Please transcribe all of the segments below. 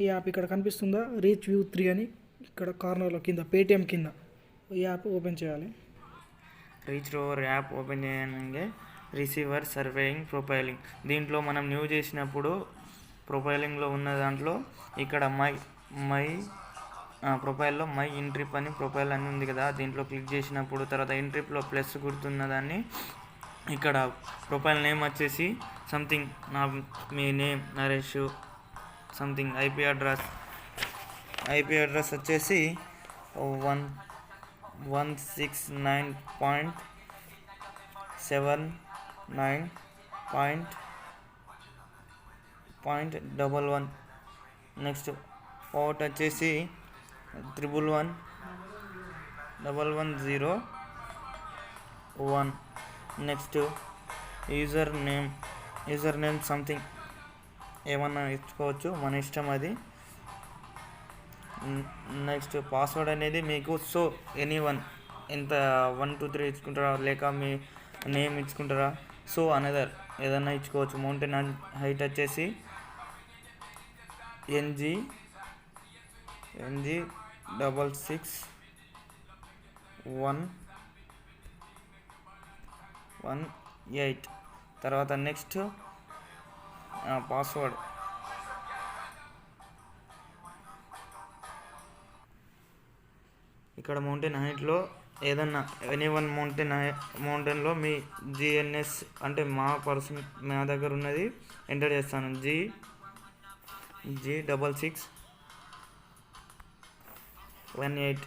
ఈ యాప్ ఇక్కడ కనిపిస్తుందా, రీచ్ వ్యూ 3 అని ఇక్కడ కార్నర్లో కింద పేటిఎం కింద ఈ యాప్ ఓపెన్ చేయాలి. రీచ్ రోవర్ యాప్ ఓపెన్ చేయగానే రిసీవర్ సర్వేయింగ్ ప్రొఫైలింగ్ దీంట్లో మనం న్యూ చేసినప్పుడు ప్రొఫైలింగ్లో ఉన్న దాంట్లో ఇక్కడ మై ప్రొఫైల్లో మై ఇన్ట్రిప్ అని ప్రొఫైల్ అని ఉంది కదా, దీంట్లో క్లిక్ చేసినప్పుడు తర్వాత ఇన్ట్రిప్లో ప్లస్ గుర్తున్న దాన్ని ఇక్కడ ప్రొఫైల్ నేమ్ వచ్చేసి సంథింగ్ మీ name Naresh something IP address వచ్చేసి 169.79.11. నెక్స్ట్ పోర్ట్ వచ్చేసి 11101. నెక్స్ట్ యూజర్ నేమ్ సంథింగ్ ఏమన్నా ఇచ్చుకోవచ్చు, మన ఇష్టం అది. నెక్స్ట్ పాస్వర్డ్ అనేది మీకు ఎనీవన్ ఎంత 1 2 3 ఇచ్చుకుంటారా లేక మీ నేమ్ ఇచ్చుకుంటారా, అనదర్ ఏదన్నా ఇచ్చుకోవచ్చు. మౌంటైన్ హైట్ వచ్చేసి NG66118. తర్వాత నెక్స్ట్ పాస్వర్డ్ ఇక్కడ మౌంటైన్ హైట్లో ఏదన్నా ఎనీవన్ మౌంటైన్లో మీ GNS అంటే మా దగ్గర ఉన్నది ఎంటర్ చేస్తాను. G66118.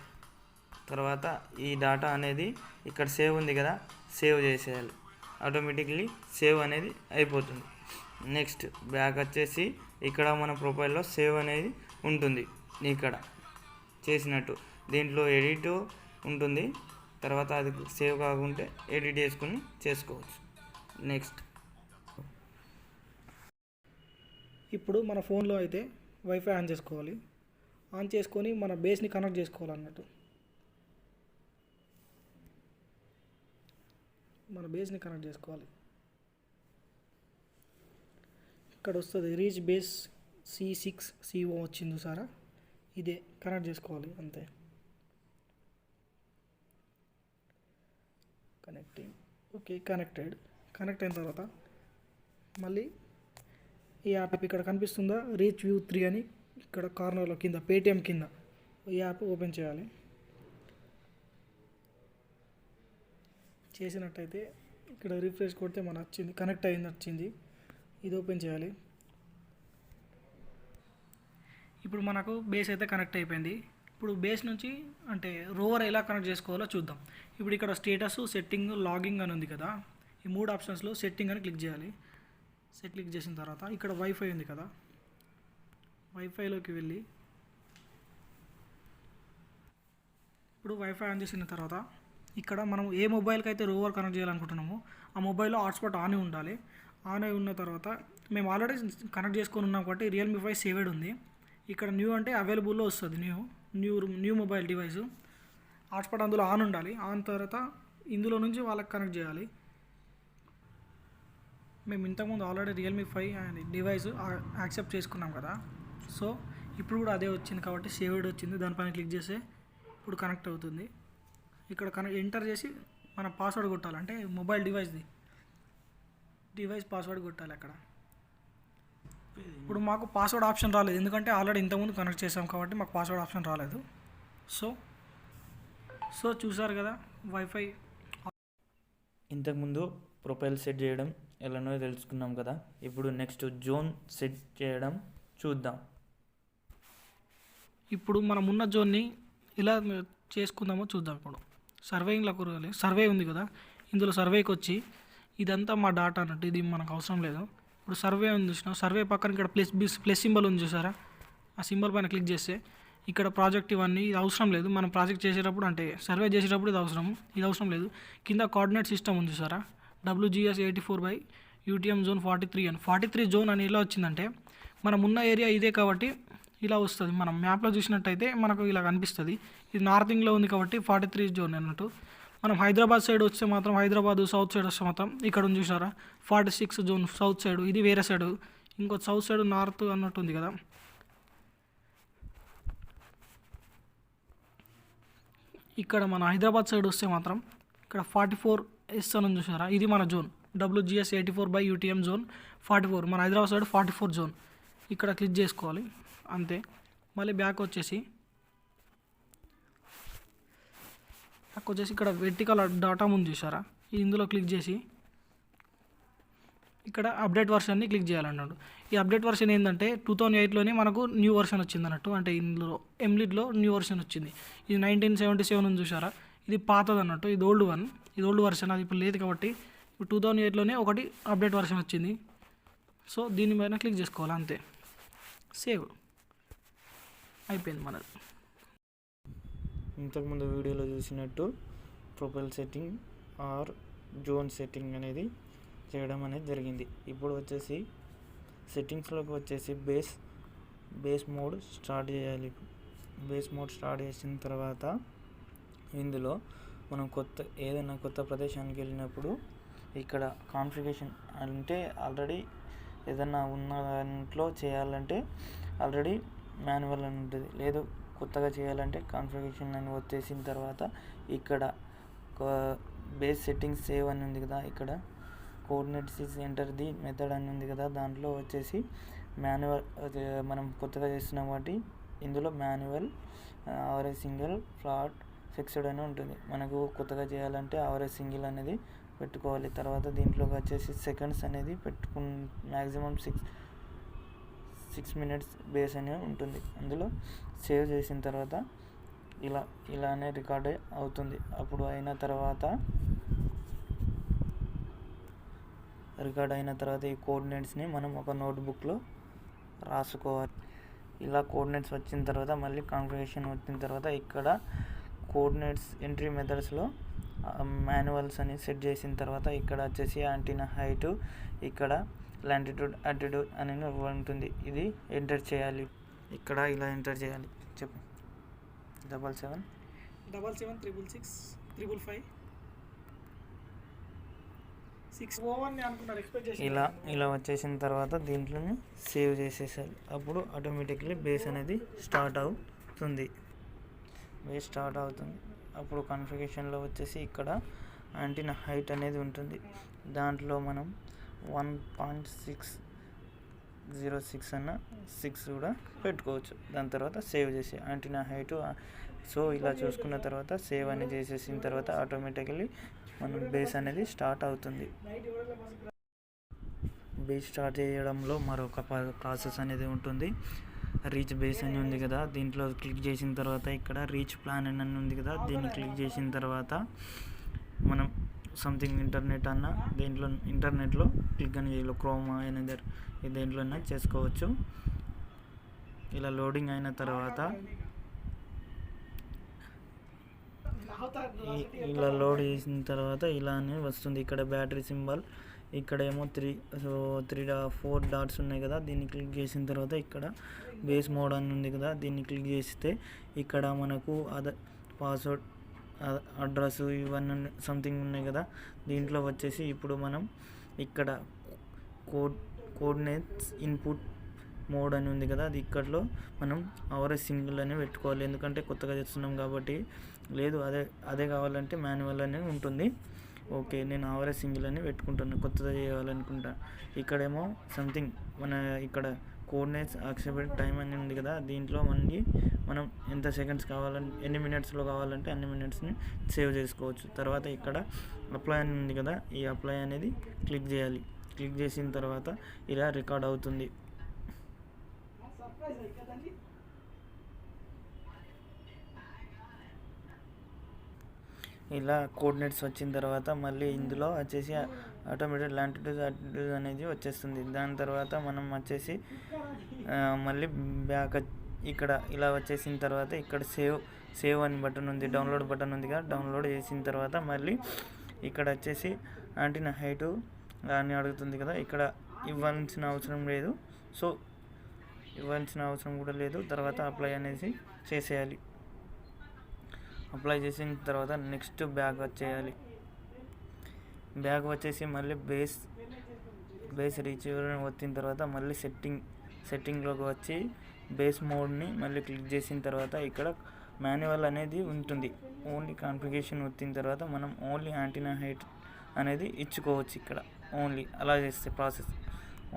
తర్వాత ఈ డాటా అనేది ఇక్కడ సేవ్ ఉంది కదా, సేవ్ చేసేయాలి. ఆటోమేటిక్లీ సేవ్ అనేది అయిపోతుంది. నెక్స్ట్ బ్యాక్ వచ్చేసి ఇక్కడ మన ప్రొఫైల్లో సేవ్ అనేది ఉంటుంది. ఇక్కడ చేసినట్టు దీంట్లో ఎడిట్ ఉంటుంది. తర్వాత అది సేవ్ కాకుంటే ఎడిట్ చేసుకోవచ్చు. నెక్స్ట్ ఇప్పుడు మన ఫోన్లో అయితే వైఫై ఆన్ చేసుకోవాలి. ఆన్ చేసుకొని మన బేస్ని కనెక్ట్ చేసుకోవాలన్నట్టు. మన బేస్ని కనెక్ట్ చేసుకోవాలి. ఇక్కడ వస్తుంది రీచ్ బేస్ C6CO వచ్చింది సారా, ఇదే కనెక్ట్ చేసుకోవాలి అంతే. ఓకే కనెక్ట్ అయిన తర్వాత మళ్ళీ ఈ యాప్ ఇక్కడ కనిపిస్తుందా, రీచ్ వ్యూ 3 అని ఇక్కడ కార్నర్లో కింద పేటిఎం కింద ఈ యాప్ ఓపెన్ చేయాలి. చేసినట్టయితే ఇక్కడ రిఫ్రెష్ కొడితే మన వచ్చింది, కనెక్ట్ అయింది వచ్చింది. ఇది ఓపెన్ చేయాలి. ఇప్పుడు మనకు బేస్ అయితే కనెక్ట్ అయిపోయింది. ఇప్పుడు బేస్ నుంచి అంటే రోవర్ ఎలా కనెక్ట్ చేసుకోవాలో చూద్దాం. ఇప్పుడు ఇక్కడ స్టేటస్, సెట్టింగ్, లాగింగ్ అని ఉంది కదా, ఈ 3 ఆప్షన్స్లో సెట్టింగ్ అని క్లిక్ చేయాలి. క్లిక్ చేసిన తర్వాత ఇక్కడ వైఫై ఉంది కదా, వైఫైలోకి వెళ్ళి ఇప్పుడు వైఫై ఆన్ చేసిన తర్వాత ఇక్కడ మనం ఏ మొబైల్కి అయితే రోవర్ కనెక్ట్ చేయాలనుకుంటున్నామో ఆ మొబైల్లో హాట్స్పాట్ ఆన్ ఉండాలి. ఆన్ అయి ఉన్న తర్వాత మేము ఆల్రెడీ కనెక్ట్ చేసుకొని ఉన్నాం కాబట్టి రియల్మీ 5 సేవ్డ్ ఉంది. ఇక్కడ న్యూ అంటే అవైలబుల్లో వస్తుంది. న్యూ మొబైల్ డివైస్ హాట్స్పాట్ అందులో ఆన్ ఉండాలి. ఆన్ తర్వాత ఇందులో నుంచి వాళ్ళకి కనెక్ట్ చేయాలి. మేము ఇంతకుముందు ఆల్రెడీ రియల్మీ 5 అనే డివైస్ యాక్సెప్ట్ చేసుకున్నాం కదా, సో ఇప్పుడు కూడా అదే వచ్చింది కాబట్టి సేవ్డ్ వచ్చింది. దానిపైన క్లిక్ చేస్తే ఇప్పుడు కనెక్ట్ అవుతుంది. ఇక్కడ ఎంటర్ చేసి మన పాస్వర్డ్ కొట్టాలి, అంటే మొబైల్ డివైస్ పాస్వర్డ్ కొట్టాలి అక్కడ. ఇప్పుడు మాకు పాస్వర్డ్ ఆప్షన్ రాలేదు, ఎందుకంటే ఆల్రెడీ ఇంతకుముందు కనెక్ట్ చేసాం కాబట్టి మాకు పాస్వర్డ్ ఆప్షన్ రాలేదు. సో చూసారు కదా వైఫై. ఇంతకుముందు ప్రొఫైల్ సెట్ చేయడం ఎలానో తెలుసుకున్నాం కదా, ఇప్పుడు నెక్స్ట్ జోన్ సెట్ చేయడం చూద్దాం. ఇప్పుడు మనం ఉన్న జోన్ని ఇలా చేసుకుందామో చూద్దాం. ఇప్పుడు సర్వేయింగ్లో కూరగాలి సర్వే ఉంది కదా, ఇందులో సర్వేకి వచ్చి ఇదంతా మా డాటా అన్నట్టు, ఇది మనకు అవసరం లేదు. ఇప్పుడు సర్వే ఉంది చూసినా, సర్వే పక్కన ఇక్కడ ప్లస్ సింబల్ ఉంది చూసారా, ఆ సింబల్ పైన క్లిక్ చేస్తే ఇక్కడ ప్రాజెక్ట్ ఇవన్నీ ఇది అవసరం లేదు. మనం ప్రాజెక్ట్ చేసేటప్పుడు అంటే సర్వే చేసేటప్పుడు ఇది అవసరం లేదు. కింద కోఆర్డినేట్ సిస్టమ్ ఉంది చూసారా, WGS84/UTM జోన్ 43 అని 43 జోన్ అని ఎలా వచ్చిందంటే మనం ఉన్న ఏరియా ఇదే కాబట్టి ఇలా వస్తుంది. మనం మ్యాప్లో చూసినట్టయితే మనకు ఇలా కనిపిస్తుంది. ఇది నార్థింగ్లో ఉంది కాబట్టి 43 జోన్ అన్నట్టు. మనం హైదరాబాద్ సైడ్ వస్తే మాత్రం హైదరాబాద్ సౌత్ సైడ్ వస్తే మాత్రం ఇక్కడ ఉంది చూసారా 46 జోన్ సౌత్ సైడ్, ఇది వేరే సైడ్. ఇంకో సౌత్ సైడ్ నార్త్ అన్నట్టు ఉంది కదా, ఇక్కడ మన హైదరాబాద్ సైడ్ వస్తే మాత్రం ఇక్కడ 44S అని చూసారా, ఇది మన జోన్ WGS 84/UTM జోన్ 44. మన హైదరాబాద్ సైడ్ 44 జోన్. ఇక్కడ క్లిక్ చేసుకోవాలి అంతే. మళ్ళీ బ్యాక్ వచ్చేసి ఇక్కడ వెర్టికల్ డాటా ముందు చూసారా, ఇందులో క్లిక్ చేసి ఇక్కడ అప్డేట్ వర్షన్ని క్లిక్ చేయాలన్నాడు. ఈ అప్డేట్ వర్షన్ ఏంటంటే 2008లోనే మనకు న్యూ వర్షన్ వచ్చింది అన్నట్టు. అంటే ఇందులో ఎంలిడ్లో న్యూ వర్షన్ వచ్చింది. ఇది 1977 అని చూసారా, ఇది పాతది అన్నట్టు, ఇది ఓల్డ్ వన్, ఇది ఓల్డ్ వర్షన్, అది ఇప్పుడు లేదు కాబట్టి ఇప్పుడు 2008లోనే ఒకటి అప్డేట్ వర్షన్ వచ్చింది. సో దీనిపైన క్లిక్ చేసుకోవాలి అంతే. సేవ్ అయిపోయింది మనది. ఇంతకుముందు వీడియోలో చూసినట్టు profile setting or zone setting అనేది చేయడం అనేది జరిగింది. ఇప్పుడు వచ్చేసి సెట్టింగ్స్లోకి వచ్చేసి బేస్ మోడ్ స్టార్ట్ చేయాలి. బేస్ మోడ్ స్టార్ట్ చేసిన తర్వాత ఇందులో మనం ఏదైనా కొత్త ప్రదేశానికి వెళ్ళినప్పుడు ఇక్కడ కాన్ఫిగరేషన్ అంటే ఆల్రెడీ ఏదన్నా ఉన్న దాంట్లో చేయాలంటే ఆల్రెడీ మాన్యువల్ అని ఉంటుంది, లేదు కొత్తగా చేయాలంటే కాన్ఫిగరేషన్ అని వచ్చేసిన తర్వాత ఇక్కడ బేస్ సెట్టింగ్స్ సేవ్ అని ఉంది కదా, ఇక్కడ coordinates is enter the method అని ఉంది కదా, దాంట్లో వచ్చేసి మాన్యువల్ మనం కొత్తగా చేస్తున్నాం కాబట్టి ఇందులో manual average single flat fixed అని ఉంటుంది. మనకు కొత్తగా చేయాలంటే ఆవరేజ్ సింగిల్ అనేది పెట్టుకోవాలి. తర్వాత దీంట్లోకి వచ్చేసి సెకండ్స్ అనేది మ్యాక్సిమం 6 minutes బేస్ అనేది ఉంటుంది. అందులో సేవ్ చేసిన తర్వాత ఇలానే రికార్డ్ అవుతుంది. అప్పుడు రికార్డ్ అయిన తర్వాత ఈ కోఆర్డినేట్స్ని మనం ఒక నోట్బుక్లో రాసుకోవాలి. ఇలా కోఆర్డినేట్స్ వచ్చిన తర్వాత మళ్ళీ కాన్ఫిగరేషన్ వచ్చిన తర్వాత ఇక్కడ కోఆర్డినేట్స్ ఎంట్రీ మెథడ్స్లో మాన్యువల్స్ అని సెట్ చేసిన తర్వాత ఇక్కడ వచ్చేసి యాంటీనా హైటు, ఇక్కడ లాంటిట్యూడ్ ఆల్టిట్యూడ్ అని ఉంటుంది, ఇది ఎంటర్ చేయాలి. ఇక్కడ ఇలా ఎంటర్ చేయాలి. చెప్పు 77 776 555 601 అనుకున్నారు, ఎక్స్పెక్ట్ చేసి ఇలా వచ్చేసిన తర్వాత దీంట్లోనే సేవ్ చేసేసాలి. అప్పుడు ఆటోమేటిక్లీ బేస్ అనేది స్టార్ట్ అవుతుంది. అప్పుడు కాన్ఫిగరేషన్లో వచ్చేసి ఇక్కడ యాంటీనా హైట్ అనేది ఉంటుంది, దాంట్లో మనం 1.606 అన్న 6 కూడా పెట్టుకోవచ్చు. దాని తర్వాత సేవ్ చేసి యాంటీనా హైటు. సో ఇలా చూసుకున్న తర్వాత సేవ్ అని చేసేసిన తర్వాత ఆటోమేటికలీ మన బేస్ అనేది స్టార్ట్ అవుతుంది. బేస్ స్టార్ట్ చేయడంలో మరొక ప్రాసెస్ అనేది ఉంటుంది. రీచ్ బేస్ అని ఉంది కదా, దీంట్లో క్లిక్ చేసిన తర్వాత ఇక్కడ రీచ్ ప్లాన్ అని ఉంది కదా, దీన్ని క్లిక్ చేసిన తర్వాత మనం సంథింగ్ ఇంటర్నెట్లో క్లిక్ అని క్రోమా అనేది దేంట్లో అయినా చేసుకోవచ్చు. ఇలా లోడింగ్ అయిన తర్వాత ఇలా లోడ్ చేసిన తర్వాత ఇలానే వస్తుంది. ఇక్కడ బ్యాటరీ సింబల్, ఇక్కడేమో 4 డాట్స్ ఉన్నాయి కదా, దీన్ని క్లిక్ చేసిన తర్వాత ఇక్కడ బేస్ మోడ్ అని ఉంది కదా, దీన్ని క్లిక్ చేస్తే ఇక్కడ మనకు పాస్వర్డ్ అడ్రస్ ఇవన్నీ సంథింగ్ ఉన్నాయి కదా, దీంట్లో వచ్చేసి ఇప్పుడు మనం ఇక్కడ కోఆర్డినేట్స్ ఇన్పుట్ మోడ్ అని ఉంది కదా, అది ఇక్కడలో మనం అవరేజ్ సింగిల్ అని పెట్టుకోవాలి. ఎందుకంటే కొత్తగా చేస్తున్నాం కాబట్టి, లేదు అదే కావాలంటే మాన్యువల్ అనేది ఉంటుంది. ఓకే, నేను అవరేజ్ సింగిల్ అని పెట్టుకుంటాను, కొత్తగా చేయాలనుకుంటా. ఇక్కడేమో సంథింగ్ మన ఇక్కడ కోఆర్డినేట్స్ యాక్సెప్ట్ టైం అని ఉంది కదా, దీంట్లో మనం ఎంత సెకండ్స్ కావాలంటే ఎన్ని మినిట్స్లో కావాలంటే అన్ని మినిట్స్ని సేవ్ చేసుకోవచ్చు. తర్వాత ఇక్కడ అప్లై అని ఉంది కదా, ఈ అప్లై అనేది క్లిక్ చేయాలి. క్లిక్ చేసిన తర్వాత ఇలా రికార్డ్ అవుతుంది. ఇలా కోఆర్డినేట్స్ వచ్చిన తర్వాత మళ్ళీ ఇందులో వచ్చేసి ఆటోమేటిక్ లాంటిట్యూడ్ అనేది వచ్చేస్తుంది. దాని తర్వాత మనం వచ్చేసి మళ్ళీ బ్యాక్ ఇక్కడ ఇలా వచ్చేసిన తర్వాత ఇక్కడ సేవ్ అని బటన్ ఉంది, డౌన్లోడ్ బటన్ ఉంది కదా, డౌన్లోడ్ చేసిన తర్వాత మళ్ళీ ఇక్కడ వచ్చేసి యాంటీనా హైటు అని అడుగుతుంది కదా, ఇక్కడ ఇవ్వాల్సిన అవసరం లేదు. సో ఇవ్వాల్సిన అవసరం కూడా లేదు. తర్వాత అప్లై అనేసి చేసేయాలి. అప్లై చేసిన తర్వాత నెక్స్ట్ బ్యాక్ వచ్చేయాలి. బ్యాక్ వచ్చేసి మళ్ళీ బేస్ రీచీవర్ వచ్చిన తర్వాత మళ్ళీ సెట్టింగ్లోకి వచ్చి బేస్ మోడ్ని మళ్ళీ క్లిక్ చేసిన తర్వాత ఇక్కడ మాన్యువల్ అనేది ఉంటుంది. ఓన్లీ కాన్ఫిగరేషన్ వచ్చిన తర్వాత మనం ఓన్లీ యాంటీనా హైట్ అనేది ఇచ్చుకోవచ్చు. ఇక్కడ ఓన్లీ అలా చేస్తే ప్రాసెస్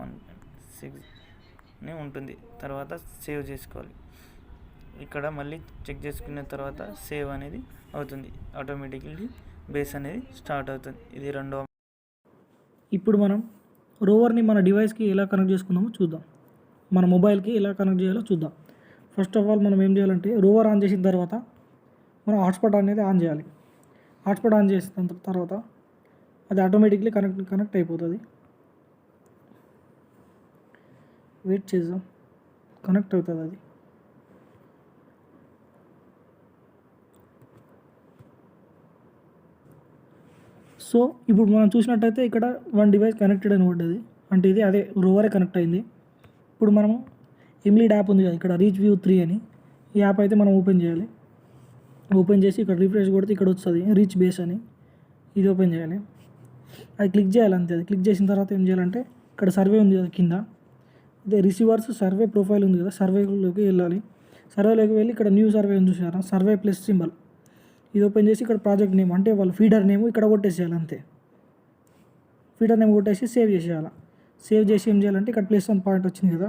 1.6 ఉంటుంది. తర్వాత సేవ్ చేసుకోవాలి. ఇక్కడ మళ్ళీ చెక్ చేసుకున్న తర్వాత సేవ్ అనేది అవుతుంది. ఆటోమేటిక్లీ బేస్ అనేది స్టార్ట్ అవుతుంది. ఇది రెండో. ఇప్పుడు మనం రోవర్ని మన డివైస్కి ఎలా కనెక్ట్ చేసుకుందామో చూద్దాం. మన మొబైల్కి ఎలా కనెక్ట్ చేయాలో చూద్దాం. ఫస్ట్ ఆఫ్ ఆల్ మనం ఏం చేయాలంటే రోవర్ ఆన్ చేసిన తర్వాత మనం హాట్స్పాట్ అనేది ఆన్ చేయాలి. హాట్స్పాట్ ఆన్ చేసిన తర్వాత అది ఆటోమేటిక్లీ కనెక్ట్ అయిపోతుంది. వెయిట్ చేద్దాం, కనెక్ట్ అవుతుంది అది. సో ఇప్పుడు మనం చూసినట్టయితే ఇక్కడ వన్ డివైస్ కనెక్టెడ్ అని పడ్డది, అంటే ఇది అదే రోవరే కనెక్ట్ అయింది. ఇప్పుడు మనము ఎమ్లీడ్ యాప్ ఉంది కదా, ఇక్కడ రీచ్ వ్యూ 3 అని ఈ యాప్ అయితే మనం ఓపెన్ చేయాలి. ఓపెన్ చేసి ఇక్కడ రిఫ్రెష్ కొడితే ఇక్కడ వస్తుంది రీచ్ బేస్ అని, ఇది ఓపెన్ చేయాలి. అది క్లిక్ చేయాలి అంతే. అది క్లిక్ చేసిన తర్వాత ఏం చేయాలంటే ఇక్కడ సర్వే ఉంది కదా కింద, అదే రిసీవర్స్ సర్వే ప్రొఫైల్ ఉంది కదా, సర్వేలోకి వెళ్ళాలి. సర్వేలోకి వెళ్ళి ఇక్కడ న్యూ సర్వే ఉంది చూసారా, సర్వే ప్లస్ సింబల్, ఇది ఓపెన్ చేసి ఇక్కడ ప్రాజెక్ట్ నేమ్ అంటే వాళ్ళ ఫీడర్ నేమ్ ఇక్కడ కొట్టేసేయాలి అంతే. ఫీడర్ నేమ్ కొట్టేసి సేవ్ చేసేయాలి. సేవ్ చేసి ఏం చేయాలంటే ఇక్కడ ప్లస్ 1 పాయింట్ వచ్చింది కదా,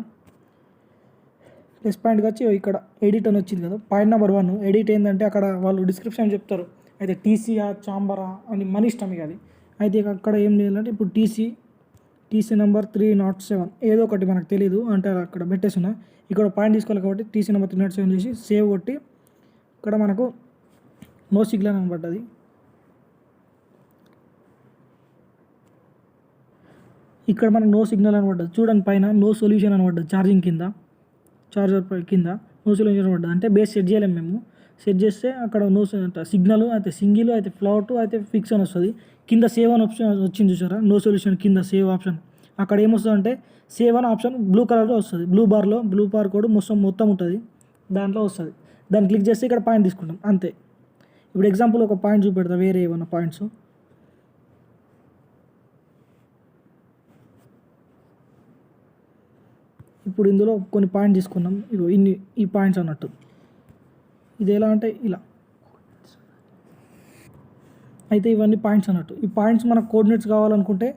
ప్లస్ పాయింట్కి వచ్చి ఇక్కడ ఎడిట్ అని వచ్చింది కదా, పాయింట్ నెంబర్ 1 ఎడిట్ ఏంటంటే అక్కడ వాళ్ళు డిస్క్రిప్షన్ చెప్తారు. అయితే టీసీఆ చాంబరా అని మన ఇష్టం ఇక అది. అయితే అక్కడ ఏం చేయాలంటే ఇప్పుడు టీసీ నెంబర్ 307 ఏదో ఒకటి మనకు తెలీదు అంటే అక్కడ పెట్టేస్తున్నా. ఇక్కడ పాయింట్ తీసుకోవాలి కాబట్టి టీసీ నెంబర్ 307 చేసి సేవ్ కొట్టి ఇక్కడ మనకు నో సిగ్నల్ అని పడ్డది. ఇక్కడ మనకు నో సిగ్నల్ అని పడ్డది చూడండి, పైన నో సొల్యూషన్ అని పడ్డది. ఛార్జర్ కింద నో సొల్యూషన్ పడ్డది. అంటే బేస్ సెట్ చేయలేము మేము. సెట్ చేస్తే అక్కడ నో సిగ్నల్ అయితే సింగిల్ అయితే ఫ్లౌట్ అయితే ఫిక్స్ అని వస్తుంది. కింద సేవ్ అని ఆప్షన్ వచ్చింది చూసారా, నో సొల్యూషన్ కింద సేవ్ ఆప్షన్. అక్కడ ఏమొస్తుంది అంటే సేవ్ అని ఆప్షన్ బ్లూ కలర్లో వస్తుంది. బ్లూ బార్ కోడ్ మొత్తం ఉంటుంది, దాంట్లో వస్తుంది. దాన్ని క్లిక్ చేస్తే ఇక్కడ పాయింట్ తీసుకుంటాం అంతే. ఇప్పుడు ఎగ్జాంపుల్ ఒక పాయింట్ చూపెడతా, వేరే ఏమన్నా పాయింట్స్. ఇప్పుడు ఇందులో కొన్ని పాయింట్ తీసుకున్నాం, ఇగో ఈ పాయింట్స్ అన్నట్టు. ఇది ఎలా అంటే ఇలా, అయితే ఇవన్నీ పాయింట్స్ అన్నట్టు. ఈ పాయింట్స్ మనకు కోఆర్డినేట్స్ కావాలనుకుంటే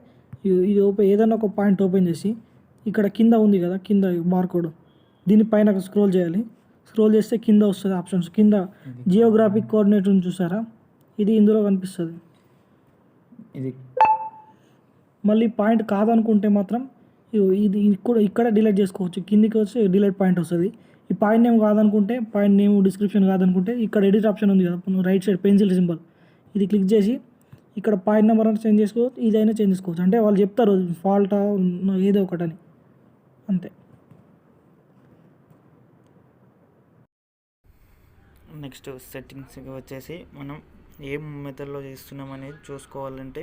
ఇది ఏదైనా ఒక పాయింట్ ఓపెన్ చేసి ఇక్కడ కింద ఉంది కదా, కింద బార్ కోడ్, దీనిపైన స్క్రోల్ చేయాలి. స్క్రోల్ చేస్తే కింద వస్తుంది ఆప్షన్స్. కింద జియోగ్రాఫిక్ కోఆర్డినేట్ ఉంది చూసారా, ఇది ఇందులో కనిపిస్తుంది. ఇది మళ్ళీ పాయింట్ కాదనుకుంటే మాత్రం ఇది ఇక్కడ డిలీట్ చేసుకోవచ్చు. కిందికి వచ్చి డిలీట్ పాయింట్ వస్తుంది. ఈ పాయింట్ నేమ్ కాదనుకుంటే, పాయింట్ నేమ్ డిస్క్రిప్షన్ కాదనుకుంటే ఇక్కడ ఎడిట్ ఆప్షన్ ఉంది కదా, రైట్ సైడ్ పెన్సిల్ సింబల్, ఇది క్లిక్ చేసి ఇక్కడ పాయింట్ నెంబర్ అని చేంజ్ చేసుకోవచ్చు, ఇదైనా చేంజ్ చేసుకోవచ్చు. అంటే వాళ్ళు చెప్తారు ఫాల్టా ఏదో ఒకటని, అంతే. నెక్స్ట్ సెట్టింగ్స్కి వచ్చేసి మనం ఏ మెథడ్లో చేస్తున్నాం అనేది చూసుకోవాలంటే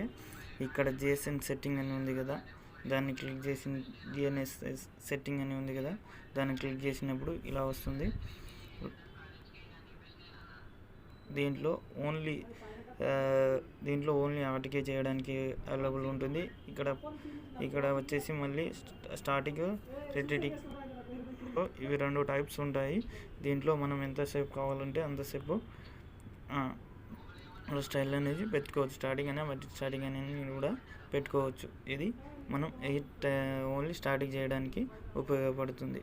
ఇక్కడ జిఎస్ఎన్ సెట్టింగ్ అని ఉంది కదా, దాన్ని క్లిక్ చేసి డిఎన్ఎస్ సెట్టింగ్ అని ఉంది కదా, దాన్ని క్లిక్ చేసినప్పుడు ఇలా వస్తుంది. దీంట్లో ఓన్లీ ఆర్టికే చేయడానికి అవైలబుల్ ఉంటుంది. ఇక్కడ వచ్చేసి మళ్ళీ స్టార్టింగ్ రెడ్డిటిక్ ఇవి 2 టైప్స్ ఉంటాయి. దీంట్లో మనం ఎంతసేపు కావాలంటే అంతసేపు స్టైల్ అనేది పెట్టుకోవచ్చు. స్టార్టింగ్ అనేది కూడా పెట్టుకోవచ్చు. ఇది మనం ఓన్లీ స్టార్టింగ్ చేయడానికి ఉపయోగపడుతుంది.